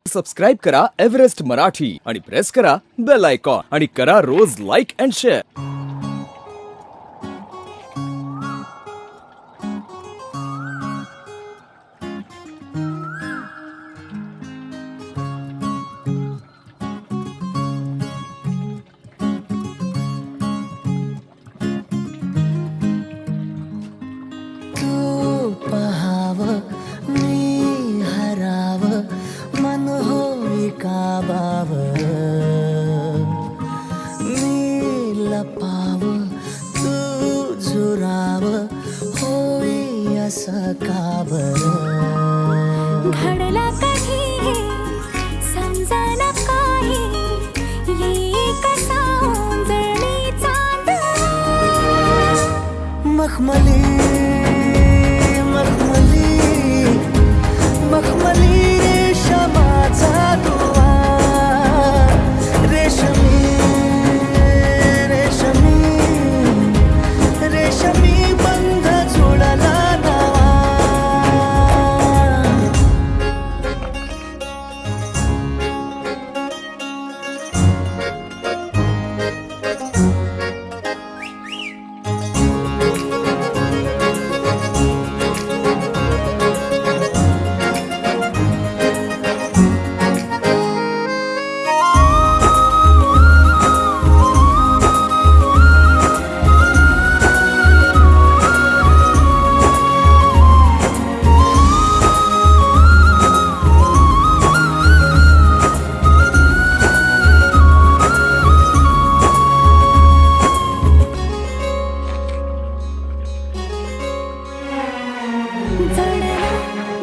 Subscribe करा Everest Marathi आणि press करा बेल आयकॉन आणि करा रोज लाईक अँड शेअर. घडला कधी समजना काही ये कसा उजळली चांद मखमली मखमली मखमली रेशमाचा दुवा रेशमी रेशमी रेशमी बंध जोडला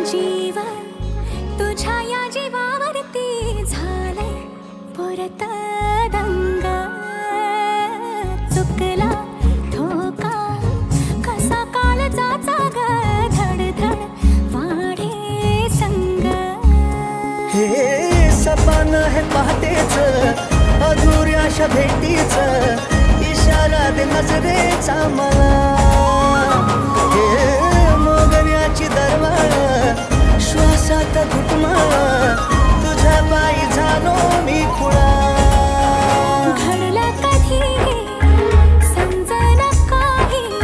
जीवन तुझ्या या जीवावरती झालंय परत दंग चुकला धोका कसा कालचाचा ग धडधड वाढे संग हे सपन है पहाटेच अधुऱ्याशा भेटीच इशारा दे नजरेचा मला हे मोगऱ्याची दरवाळ श्वासात घुटमाळ तुझ्या पायी झालो मी खुळा